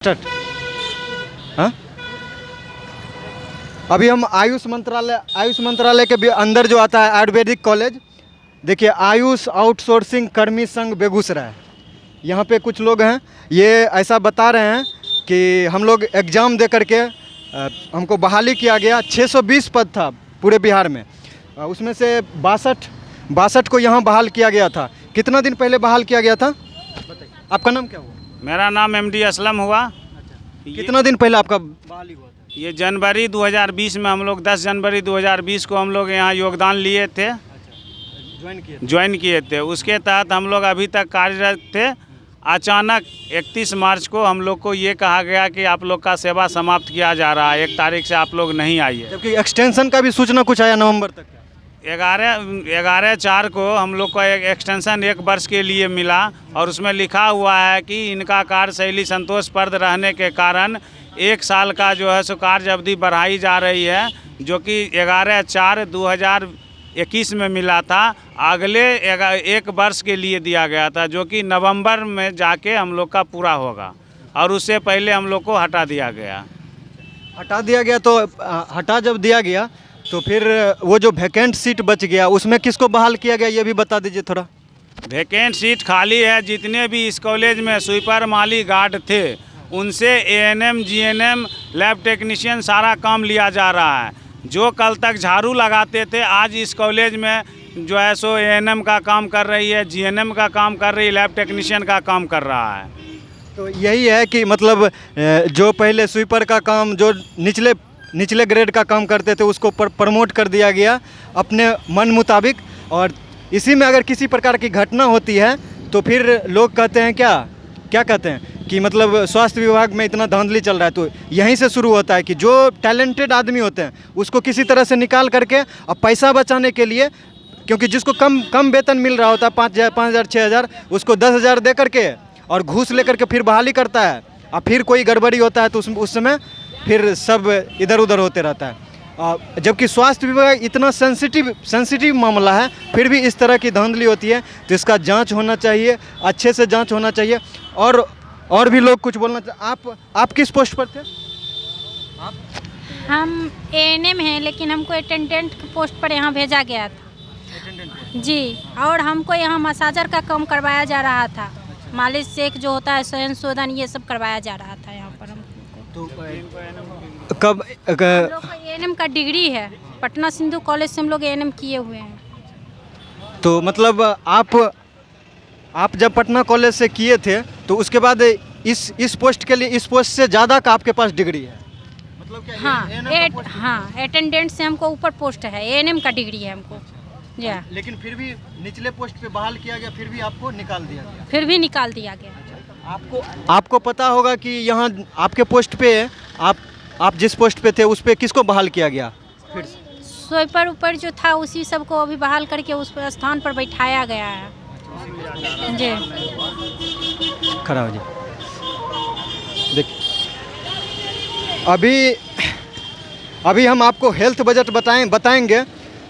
Start. हाँ, अभी हम आयुष मंत्रालय के अंदर जो आता है आयुर्वेदिक कॉलेज, देखिए आयुष आउटसोर्सिंग कर्मी संघ बेगूसराय, यहाँ पे कुछ लोग हैं। ये ऐसा बता रहे हैं कि हम लोग एग्ज़ाम दे करके हमको बहाली किया गया। 620 पद था पूरे बिहार में, उसमें से 62 को यहाँ बहाल किया गया था। कितना दिन पहले बहाल किया गया था बताइए। आपका नाम क्या हुआ? मेरा नाम एमडी असलम हुआ। कितना दिन पहले आपका बहाली हुआ था? ये जनवरी 2020 में हम लोग 10 जनवरी 2020 को हम लोग यहाँ योगदान लिए थे, ज्वाइन किए थे। उसके तहत हम लोग अभी तक कार्यरत थे। अचानक 31 मार्च को हम लोग को ये कहा गया कि आप लोग का सेवा समाप्त किया जा रहा है, 1 तारीख से आप लोग नहीं आइए। जबकि एक्सटेंशन का भी सूचना कुछ आया नवंबर तक। 11/4 को हम लोग को एक एक्सटेंशन 1 वर्ष के लिए मिला और उसमें लिखा हुआ है कि इनका कार्यशैली संतोषप्रद रहने के कारण 1 साल का जो है सो कार्य अवधि बढ़ाई जा रही है, जो कि 11/4/2021 में मिला था। अगले 1 वर्ष के लिए दिया गया था, जो कि नवंबर में जाके हम लोग का पूरा होगा, और उससे पहले हम लोग को हटा दिया गया। तो हटा जब दिया गया तो फिर वो जो वैकेंट सीट बच गया उसमें किसको बहाल किया गया ये भी बता दीजिए थोड़ा। वैकेंट सीट खाली है। जितने भी इस कॉलेज में स्वीपर, माली, गार्ड थे, उनसे एएनएम, जीएनएम, लैब टेक्नीशियन सारा काम लिया जा रहा है। जो कल तक झाड़ू लगाते थे, आज इस कॉलेज में जो है सो एएनएम का काम कर रही है, जीएनएम का काम कर रही है, लैब टेक्नीशियन का काम कर रहा है। तो यही है कि मतलब जो पहले स्वीपर का काम, जो निचले ग्रेड का काम करते थे, उसको प्रमोट कर दिया गया अपने मन मुताबिक। और इसी में अगर किसी प्रकार की घटना होती है तो फिर लोग कहते हैं क्या कहते हैं कि मतलब स्वास्थ्य विभाग में इतना धांधली चल रहा है। तो यहीं से शुरू होता है कि जो टैलेंटेड आदमी होते हैं उसको किसी तरह से निकाल करके और पैसा बचाने के लिए, क्योंकि जिसको कम वेतन मिल रहा होता है 5,000 6,000, उसको 10,000 दे करके और घूस लेकर के फिर बहाली करता है। और फिर कोई गड़बड़ी होता है तो उस समय फिर सब इधर उधर होते रहता है। जबकि स्वास्थ्य विभाग इतना सेंसिटिव मामला है, फिर भी इस तरह की धांधली होती है। तो इसका जांच होना चाहिए, अच्छे से जांच होना चाहिए। और भी लोग कुछ बोलना चाहिए। आप किस पोस्ट पर थे? हम एएनएम हैं, लेकिन हमको अटेंडेंट पोस्ट पर यहाँ भेजा गया था जी। और हमको यहाँ मसाजर का काम करवाया जा रहा था। मालिश सेक जो होता है, शयन शोधन, ये सब करवाया जा रहा था यहाँ पर हमको। तो कब हम लोग का एएनएम का डिग्री है, पटना सिंधु कॉलेज से हम लोग एएनएम किए हुए हैं। तो मतलब आप जब पटना कॉलेज से किए थे तो उसके बाद इस पोस्ट के लिए, इस पोस्ट से ज़्यादा का आपके पास डिग्री है? मतलब क्या? हाँ, अटेंडेंट से हमको ऊपर पोस्ट है, एएनएम का डिग्री है हमको जी। लेकिन फिर भी निचले पोस्ट पे बहाल किया गया, फिर भी आपको निकाल दिया गया? फिर भी निकाल दिया गया। आपको पता होगा कि यहाँ आपके पोस्ट पे आप जिस पोस्ट पे थे उस पे किसको बहाल किया गया? फिर स्वीपर ऊपर जो था उसी सबको अभी बहाल करके उस स्थान पर बैठाया गया है जी। खड़ा हो जी। देखिए अभी हम आपको हेल्थ बजट बताएंगे।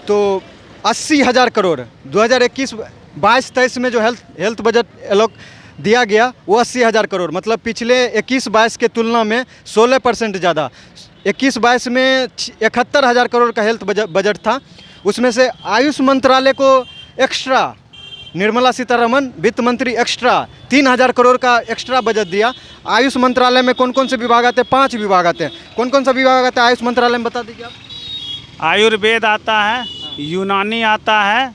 तो 80,000 करोड़ 2021-22-23 में जो हेल्थ बजट एलोक दिया गया वो 80,000 करोड़, मतलब पिछले 21-22 के तुलना में 16% ज़्यादा। 21-22 में 71,000 करोड़ का हेल्थ बजट था। उसमें से आयुष मंत्रालय को एक्स्ट्रा, निर्मला सीतारमन वित्त मंत्री एक्स्ट्रा 3,000 करोड़ का एक्स्ट्रा बजट दिया। आयुष मंत्रालय में कौन कौन से विभाग आते हैं? 5 विभाग आते हैं। कौन कौन सा विभाग आता है आयुष मंत्रालय में, बता दीजिए आप। आयुर्वेद आता है, यूनानी आता है,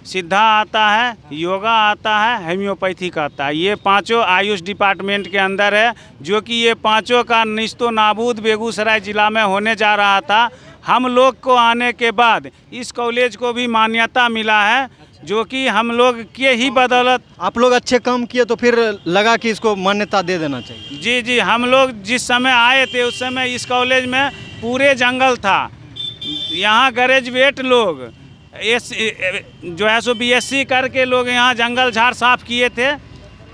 सिद्धा आता है, योगा आता है, होम्योपैथिक आता है। ये 5 आयुष डिपार्टमेंट के अंदर है, जो कि ये 5 का निस्तो नाबूद बेगूसराय ज़िला में होने जा रहा था। हम लोग को आने के बाद इस कॉलेज को भी मान्यता मिला है, जो कि हम लोग के ही बदौलत। आप लोग अच्छे काम किए तो फिर लगा कि इसको मान्यता दे देना चाहिए। जी, हम लोग जिस समय आए थे उस समय इस कॉलेज में पूरे जंगल था। यहाँ ग्रेजुएट लोग जो है सो बीएससी करके लोग यहाँ जंगल झाड़ साफ किए थे।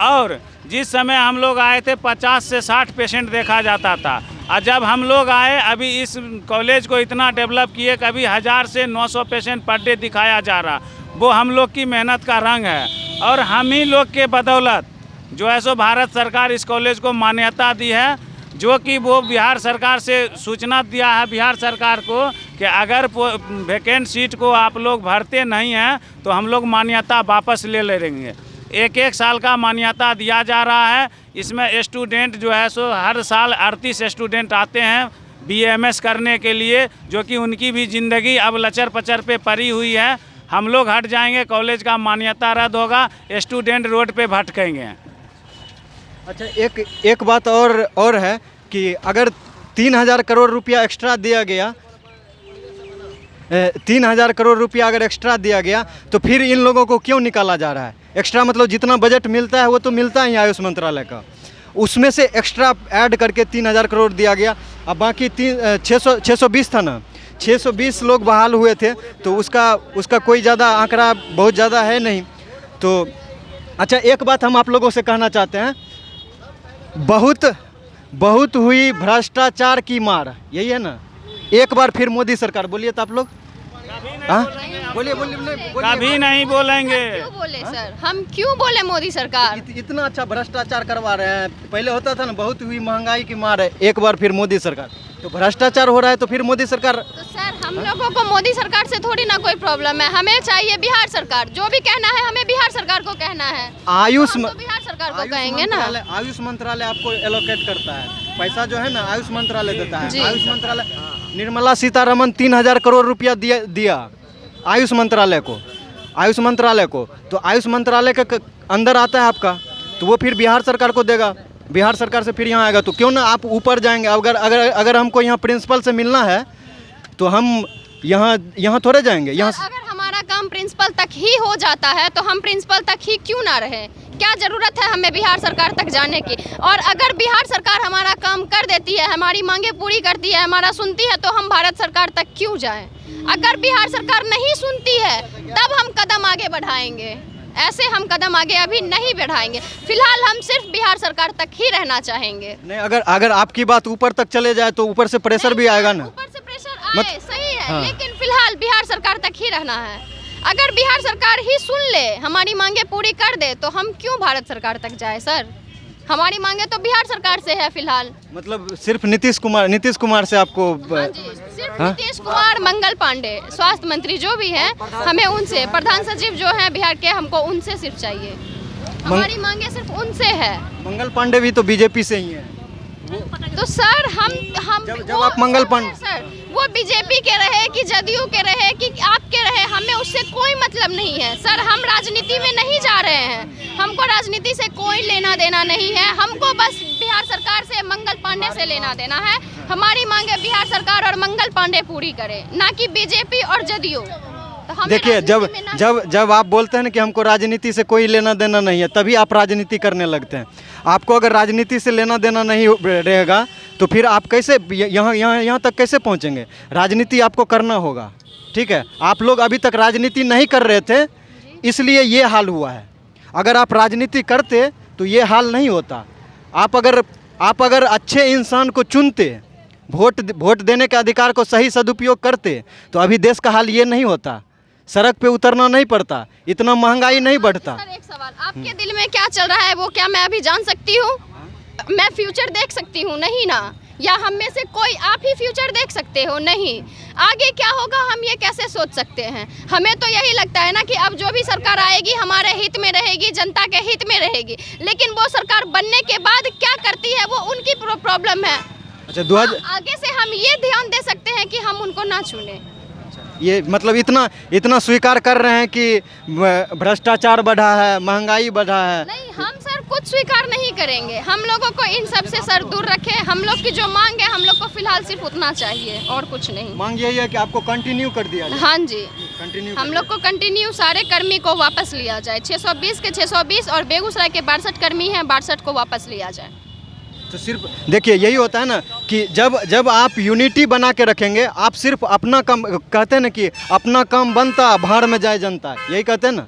और जिस समय हम लोग आए थे 50 से 60 पेशेंट देखा जाता था। और जब हम लोग आए, अभी इस कॉलेज को इतना डेवलप किए, कभी 1000 से 900 पेशेंट पर डे दिखाया जा रहा। वो हम लोग की मेहनत का रंग है। और हम ही लोग के बदौलत जो है सो भारत सरकार इस कॉलेज को मान्यता दी है। जो कि वो बिहार सरकार से सूचना दिया है बिहार सरकार को कि अगर वैकेंट सीट को आप लोग भरते नहीं हैं तो हम लोग मान्यता वापस ले लेंगे। एक साल का मान्यता दिया जा रहा है। इसमें स्टूडेंट जो है सो हर साल 38 स्टूडेंट आते हैं BAMS करने के लिए, जो कि उनकी भी ज़िंदगी अब लचर पचर पे पड़ी हुई है। हम लोग हट जाएंगे, कॉलेज का मान्यता रद्द होगा, स्टूडेंट रोड पे भटकेंगे। अच्छा, एक बात और है कि अगर 3,000 करोड़ रुपया एक्स्ट्रा दिया गया, 3,000 करोड़ रुपया अगर एक्स्ट्रा दिया गया तो फिर इन लोगों को क्यों निकाला जा रहा है? एक्स्ट्रा मतलब जितना बजट मिलता है वो तो मिलता ही आयुष मंत्रालय का, उसमें से एक्स्ट्रा ऐड करके 3,000 करोड़ दिया गया। अब बाकी 620 था ना, 620 लोग बहाल हुए थे, तो उसका कोई ज़्यादा आंकड़ा बहुत ज़्यादा है नहीं। तो अच्छा, एक बात हम आप लोगों से कहना चाहते हैं, बहुत हुई भ्रष्टाचार की मार, यही है ना? एक बार फिर मोदी सरकार, बोलिए तो आप लोग। हाँ, बोलिए। कभी नहीं बोलेंगे। क्यों बोले सर? हम क्यों बोले मोदी सरकार? इतना अच्छा भ्रष्टाचार करवा रहे हैं। पहले होता था ना, बहुत हुई महंगाई की मार है, एक बार फिर मोदी सरकार। तो भ्रष्टाचार हो रहा है तो फिर मोदी सरकार। तो सर हम लोगों को मोदी सरकार से थोड़ी ना कोई प्रॉब्लम है, हमें चाहिए बिहार सरकार। जो भी कहना है हमें बिहार सरकार को कहना है। आयुष हम तो बिहार सरकार को कहेंगे ना। आयुष मंत्रालय आपको एलोकेट करता है पैसा, जो है ना आयुष मंत्रालय देता है। आयुष मंत्रालय, निर्मला सीतारमन 3,000 करोड़ रुपया दिया आयुष मंत्रालय को। तो आयुष मंत्रालय के अंदर आता है आपका, तो वो फिर बिहार सरकार को देगा, बिहार सरकार से फिर यहाँ आएगा। तो क्यों ना आप ऊपर जाएंगे? अगर हमको यहाँ प्रिंसिपल से मिलना है तो हम यहाँ थोड़े जाएंगे। यहाँ अगर हमारा काम प्रिंसिपल तक ही हो जाता है तो हम प्रिंसिपल तक ही क्यों ना रहे? क्या जरूरत है हमें बिहार सरकार तक जाने की? और अगर बिहार सरकार हमारा काम कर देती है, हमारी मांगे पूरी करती है, हमारा सुनती है, तो हम भारत सरकार तक क्यों जाएं? अगर बिहार सरकार नहीं सुनती है तब हम कदम आगे बढ़ाएंगे, ऐसे हम कदम आगे अभी नहीं बढ़ाएंगे। फिलहाल हम सिर्फ बिहार सरकार तक ही रहना चाहेंगे। नहीं, अगर आपकी बात ऊपर तक चले जाए तो ऊपर से प्रेशर भी आएगा ना। ऊपर से प्रेशर आए, सही है, लेकिन फिलहाल बिहार सरकार तक ही रहना है। अगर बिहार सरकार ही सुन ले, हमारी मांगे पूरी कर दे, तो हम क्यों भारत सरकार तक जाए सर? हमारी मांगे तो बिहार सरकार से है फिलहाल। मतलब सिर्फ नीतीश कुमार से आपको? हाँ जी, सिर्फ नीतीश कुमार, मंगल पांडे, स्वास्थ्य मंत्री जो भी हैं, हमें उनसे, प्रधान सचिव जो हैं बिहार के, हमको उनसे सिर्फ चाहिए। हमारी मांगे सिर्फ उनसे है। मंगल पांडे भी तो बीजेपी से ही है। तो सर हम जब आप मंगल पांडे, सर वो बीजेपी के रहे कि जदयू के रहे कि आपके रहे, हमें उससे कोई मतलब नहीं है सर। हम राजनीति में नहीं जा रहे हैं, हमको राजनीति से कोई लेना देना नहीं है। हमको बस बिहार सरकार से, मंगल पांडे से लेना देना है। हमारी मांगे बिहार सरकार और मंगल पांडे पूरी करे, ना कि बीजेपी और जदयू। तो देखिए, जब आप बोलते हैं ना कि हमको राजनीति से कोई लेना देना नहीं है, तभी आप राजनीति करने लगते हैं। आपको अगर राजनीति से लेना देना नहीं रहेगा तो फिर आप कैसे यहाँ तक कैसे पहुँचेंगे? राजनीति आपको करना होगा, ठीक है? आप लोग अभी तक राजनीति नहीं कर रहे थे, इसलिए ये हाल हुआ है। अगर आप राजनीति करते तो ये हाल नहीं होता। आप अगर अच्छे इंसान को चुनते, वोट देने के अधिकार को सही सदुपयोग करते, तो अभी देश का हाल ये नहीं होता, सड़क पे उतरना नहीं पड़ता, इतना महंगाई नहीं बढ़ता। सर एक सवाल, आपके दिल में क्या चल रहा है वो क्या मैं अभी जान सकती हूँ? मैं फ्यूचर देख सकती हूँ? नहीं ना। या हम में से कोई, आप ही फ्यूचर देख सकते हो? नहीं। आगे क्या होगा हम ये कैसे सोच सकते हैं? हमें तो यही लगता है ना कि अब जो भी सरकार आएगी हमारे हित में रहेगी, जनता के हित में रहेगी। लेकिन वो सरकार बनने के बाद क्या करती है वो उनकी प्रॉब्लम है। अच्छा, आगे से हम ये ध्यान दे सकते हैं कि हम उनको ना चुने। ये मतलब इतना स्वीकार कर रहे हैं कि भ्रष्टाचार बढ़ा है, महंगाई बढ़ा है। नहीं, हम सर कुछ स्वीकार नहीं करेंगे। हम लोगों को इन सब से सर दूर रखें। हम लोग की जो मांग है, हम लोग को फिलहाल सिर्फ उतना चाहिए और कुछ नहीं। मांग यही है कि आपको कंटिन्यू कर दिया जाए। हाँ जी, कंटिन्यू हम लोग को कंटिन्यू सारे कर्मी को वापस लिया जाए। 620 के 620 और बेगूसराय के 62 कर्मी हैं, 62 को वापस लिया जाए। तो सिर्फ देखिए, यही होता है ना कि जब आप यूनिटी बना के रखेंगे, आप सिर्फ अपना काम, कहते हैं ना कि अपना काम बनता भाड़ में जाए जनता, यही कहते हैं ना।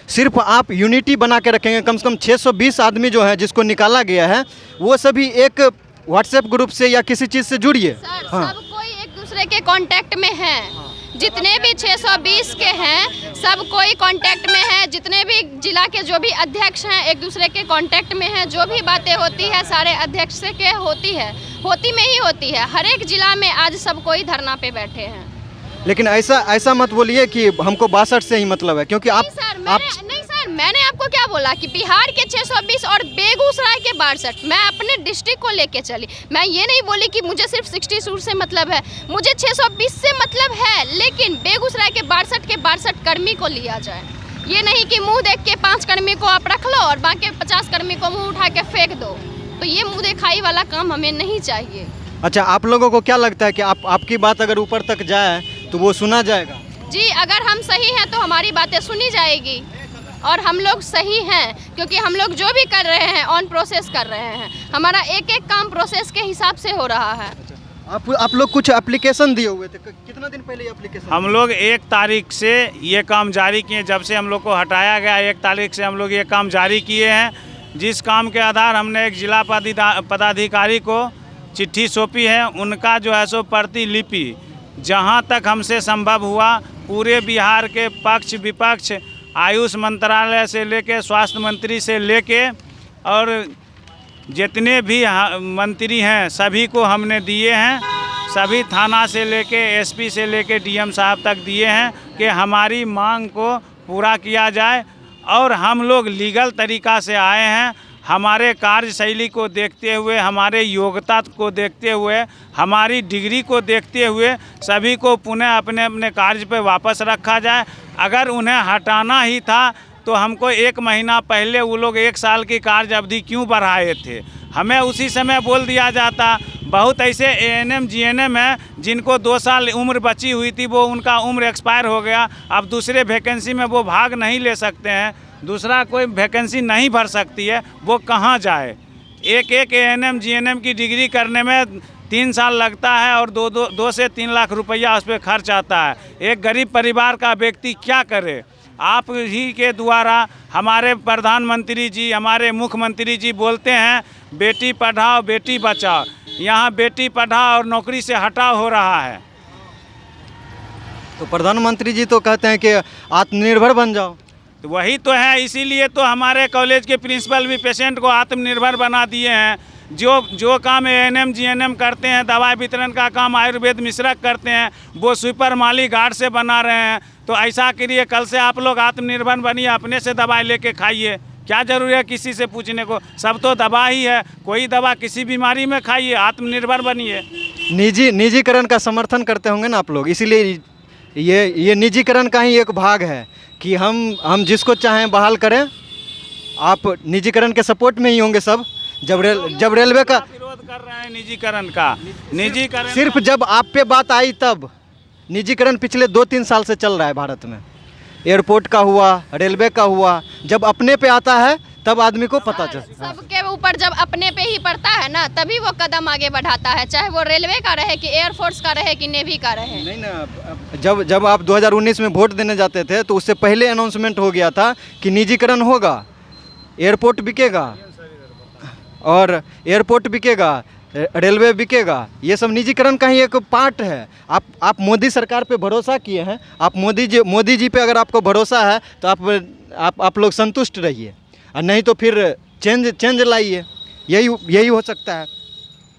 सिर्फ आप यूनिटी बना के रखेंगे, कम से कम 620 आदमी जो है जिसको निकाला गया है, वो सभी एक व्हाट्सएप ग्रुप से या किसी चीज़ से जुड़िए। हाँ, सब कोई एक दूसरे के कांटेक्ट में है। जितने भी 620 के हैं सब कोई कांटेक्ट में है। जितने भी जिला के जो भी अध्यक्ष हैं एक दूसरे के कांटेक्ट में हैं। जो भी बातें होती है सारे अध्यक्ष से के होती है, होती में ही होती है। हर एक जिला में आज सब कोई धरना पे बैठे हैं। लेकिन ऐसा मत बोलिए कि हमको 62 से ही मतलब है, क्योंकि नहीं सर, मैंने आपको क्या बोला कि बिहार के 620 और बेगूसराय के 62, मैं अपने डिस्ट्रिक्ट को लेके चली। मैं ये नहीं बोली कि मुझे सिर्फ 60 सूट से मतलब है, मुझे 620 से मतलब है, लेकिन बेगूसराय के 62 कर्मी को लिया जाए। ये नहीं कि मुंह देख के 5 कर्मी को आप रख लो और बाकी 50 कर्मी को मुंह उठा के फेंक दो। तो ये मुंह दिखाई वाला काम हमें नहीं चाहिए। अच्छा, आप लोगों को क्या लगता है कि आपकी बात अगर ऊपर तक जाए तो वो सुना जाएगा? जी, अगर हम सही हैं तो हमारी बातें सुनी जाएगी, और हम लोग सही हैं क्योंकि हम लोग जो भी कर रहे हैं ऑन प्रोसेस कर रहे हैं। हमारा एक एक काम प्रोसेस के हिसाब से हो रहा है। आप लोग कुछ एप्लीकेशन दिए हुए थे, कितना दिन पहले एप्लीकेशन? हम लोग 1 तारीख से ये काम जारी किए। जब से हम लोग को हटाया गया 1 तारीख से हम लोग ये काम जारी किए हैं, जिस काम के आधार हमने एक जिला पदाधिकारी को चिट्ठी सौंपी है। उनका जो है सो प्रतिलिपि जहां तक हमसे संभव हुआ पूरे बिहार के पक्ष विपक्ष, आयुष मंत्रालय से लेके स्वास्थ्य मंत्री से लेके और जितने भी मंत्री हैं सभी को हमने दिए हैं। सभी थाना से लेके एसपी से लेके डीएम साहब तक दिए हैं कि हमारी मांग को पूरा किया जाए। और हम लोग लीगल तरीक़ा से आए हैं। हमारे कार्यशैली को देखते हुए, हमारे योग्यता को देखते हुए, हमारी डिग्री को देखते हुए सभी को पुनः अपने अपने कार्य पर वापस रखा जाए। अगर उन्हें हटाना ही था तो हमको 1 महीना पहले वो लोग 1 साल की कार्य अवधि क्यों बढ़ाए थे? हमें उसी समय बोल दिया जाता। बहुत ऐसे एएनएम जीएनएम हैं जिनको 2 साल उम्र बची हुई थी, वो उनका उम्र एक्सपायर हो गया। अब दूसरे वैकेंसी में वो भाग नहीं ले सकते हैं, दूसरा कोई वैकेंसी नहीं भर सकती है, वो कहाँ जाए? एक एएनएम जीएनएम की डिग्री करने में 3 साल लगता है और 2 से 3 लाख रुपया उस पर खर्च आता है। एक गरीब परिवार का व्यक्ति क्या करे? आप ही के द्वारा हमारे प्रधानमंत्री जी, हमारे मुख्यमंत्री जी बोलते हैं बेटी पढ़ाओ बेटी बचाओ। यहाँ बेटी पढ़ाओ और नौकरी से हटाव हो रहा है। तो प्रधानमंत्री जी तो कहते हैं कि आत्मनिर्भर बन जाओ। तो वही तो है, इसीलिए तो हमारे कॉलेज के प्रिंसिपल भी पेशेंट को आत्मनिर्भर बना दिए हैं। जो काम एएनएम जीएनएम करते हैं, दवाई वितरण का काम आयुर्वेद मिश्रक करते हैं, वो स्वीपर माली गार्ड से बना रहे हैं। तो ऐसा करिए, कल से आप लोग आत्मनिर्भर बनिए, अपने से दवाई लेके खाइए। क्या जरूरी है किसी से पूछने को? सब तो दवा ही है, कोई दवा किसी बीमारी में खाइए, आत्मनिर्भर बनिए। निजीकरण का समर्थन करते होंगे ना आप लोग, इसीलिए ये निजीकरण का ही एक भाग है कि हम जिसको चाहें बहाल करें। आप निजीकरण के सपोर्ट में ही होंगे सब। जब रेलवे का विरोध कर रहे हैं निजीकरण सिर्फ जब आप पे बात आई तब। निजीकरण पिछले 2-3 साल से चल रहा है भारत में। एयरपोर्ट का हुआ, रेलवे का हुआ, जब अपने पे आता है तब आदमी को पता चलता है। सबके ऊपर जब अपने पे ही पड़ता है ना, तभी वो कदम आगे बढ़ाता है, चाहे वो रेलवे का रहे कि एयरफोर्स का रहे कि नेवी का रहे। नहीं ना, जब आप 2019 में वोट देने जाते थे तो उससे पहले अनाउंसमेंट हो गया था कि निजीकरण होगा, एयरपोर्ट बिकेगा और एयरपोर्ट बिकेगा, रेलवे बिकेगा। ये सब निजीकरण का ही एक पार्ट है। आप मोदी सरकार पे भरोसा किए हैं, आप मोदी जी पे अगर आपको भरोसा है तो आप लोग संतुष्ट रहिए, और नहीं तो फिर चेंज लाइए। यही हो सकता है।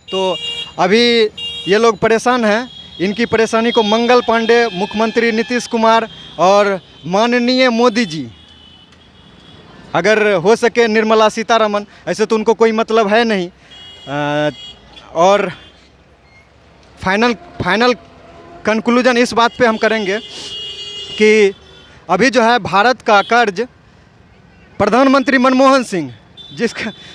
तो अभी ये लोग परेशान हैं। इनकी परेशानी को मंगल पांडे, मुख्यमंत्री नीतीश कुमार और माननीय मोदी जी, अगर हो सके निर्मला सीतारमन, ऐसे तो उनको कोई मतलब है नहीं। और फाइनल कंक्लूजन इस बात पे हम करेंगे कि अभी जो है भारत का कर्ज प्रधानमंत्री मनमोहन सिंह,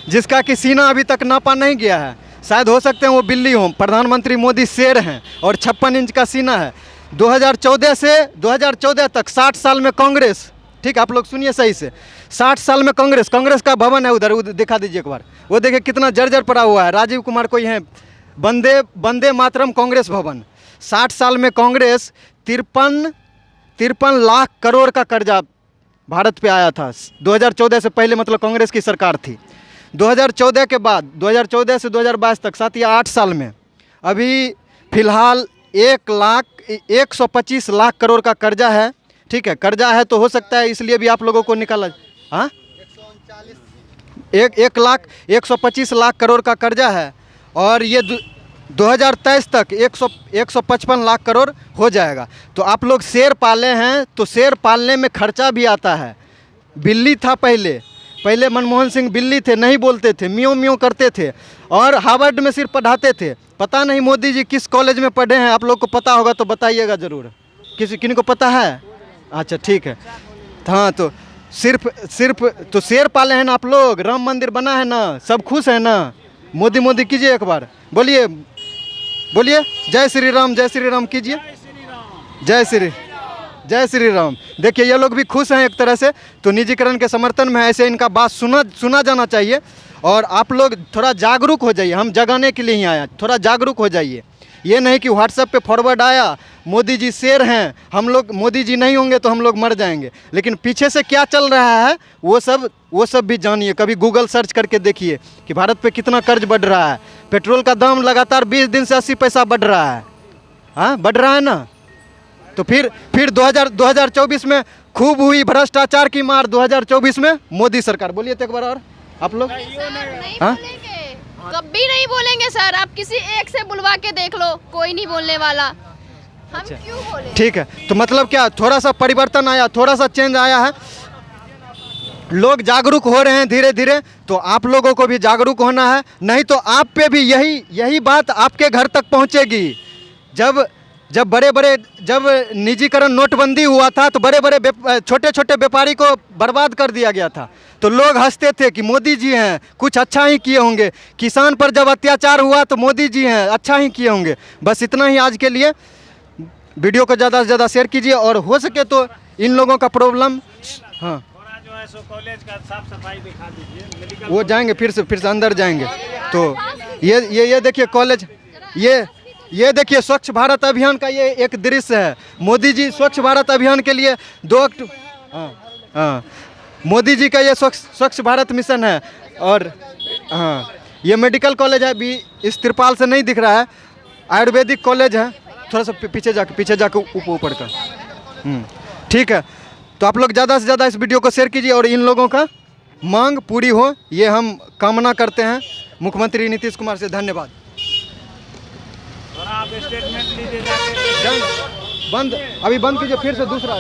जिसका कि सीना अभी तक नापा नहीं गया है, शायद हो सकते हैं वो बिल्ली हों, प्रधानमंत्री मोदी शेर हैं और 56 इंच का सीना है। 2014 से 2014 तक 60 साल में कांग्रेस, ठीक, आप लोग सुनिए सही से, 60 साल में कांग्रेस का भवन है उधर दिखा दीजिए एक बार, वो देखिए कितना जर्जर पड़ा हुआ है। राजीव कुमार कोई है, वंदे मातरम कांग्रेस भवन। 60 साल में कांग्रेस 53 लाख करोड़ का कर्जा भारत पे आया था 2014 से पहले, मतलब कांग्रेस की सरकार थी। 2014 के बाद 2014 से 2022 तक 7 या 8 साल में अभी फ़िलहाल 125 लाख करोड़ का कर्जा है। ठीक है, कर्जा है तो हो सकता है इसलिए भी आप लोगों को निकाला। हाँ, 125 लाख करोड़ का कर्जा है। और ये 2023 तक 155 लाख करोड़ हो जाएगा। तो आप लोग शेर पाले हैं, तो शेर पालने में खर्चा भी आता है। बिल्ली था पहले मनमोहन सिंह बिल्ली थे, नहीं बोलते थे, म्यों म्यों करते थे और हार्वर्ड में सिर्फ पढ़ाते थे। पता नहीं मोदी जी किस कॉलेज में पढ़े हैं, आप लोग को पता होगा तो बताइएगा ज़रूर। किन को पता है? अच्छा ठीक है। हाँ, तो सिर्फ तो शेर पाले हैं ना आप लोग, राम मंदिर बना है ना, सब खुश है ना। मोदी कीजिए एक बार, बोलिए जय श्री राम कीजिए, जय श्री राम। देखिए ये लोग भी खुश हैं एक तरह से। तो निजीकरण के समर्थन में ऐसे इनका बात सुना जाना चाहिए और आप लोग थोड़ा जागरूक हो जाइए। हम जगाने के लिए ही आया, थोड़ा जागरूक हो जाइए। ये नहीं कि व्हाट्सएप पे फॉरवर्ड आया मोदी जी शेर हैं, हम लोग मोदी जी नहीं होंगे तो हम लोग मर जाएंगे। लेकिन पीछे से क्या चल रहा है वो सब भी जानिए। कभी गूगल सर्च करके देखिए कि भारत पे कितना कर्ज बढ़ रहा है। पेट्रोल का दाम लगातार 20 दिन से 80 पैसा बढ़ रहा है। हाँ, बढ़ रहा है ना। तो फिर 2024 में खूब हुई भ्रष्टाचार की मार। 2024 में मोदी सरकार। बोलिए तो एक बार और आप लोग। हाँ, कभी नहीं बोलेंगे सर। आप किसी एक से बुलवा के देख लो, कोई नहीं बोलने वाला। हम अच्छा, क्यों बोले? ठीक है। तो मतलब क्या थोड़ा सा परिवर्तन आया, थोड़ा सा चेंज आया है, लोग जागरूक हो रहे हैं धीरे धीरे। तो आप लोगों को भी जागरूक होना है, नहीं तो आप पे भी यही बात आपके घर तक पहुंचेगी। जब निजीकरण नोटबंदी हुआ था तो बड़े छोटे छोटे व्यापारी को बर्बाद कर दिया गया था। तो लोग हंसते थे कि मोदी जी हैं, कुछ अच्छा ही किए होंगे। किसान पर जब अत्याचार हुआ तो मोदी जी हैं, अच्छा ही किए होंगे। बस इतना ही आज के लिए। वीडियो को ज़्यादा से ज़्यादा शेयर कीजिए और हो सके तो इन लोगों का प्रॉब्लम, हाँ, थोड़ा जो है सो कॉलेज का साफ सफाई दिखा दीजिए। मेडिकल वो जाएंगे फिर से अंदर जाएंगे। तो ये देखिए कॉलेज, ये देखिए स्वच्छ भारत अभियान का ये एक दृश्य है। मोदी जी स्वच्छ भारत अभियान के लिए 2 अक्टूबर, हाँ, मोदी जी का ये स्वच्छ भारत मिशन है। और हाँ, ये मेडिकल कॉलेज है, अभी इस तिरपाल से नहीं दिख रहा है। आयुर्वेदिक कॉलेज है, थोड़ा सा पीछे जाके ऊपर का। ठीक है। तो आप लोग ज़्यादा से ज़्यादा इस वीडियो को शेयर कीजिए और इन लोगों का मांग पूरी हो, ये हम कामना करते हैं मुख्यमंत्री नीतीश कुमार से। धन्यवाद। थोड़ा आप स्टेटमेंट लीजिए जाके। अभी बंद कीजिए, फिर से दूसरा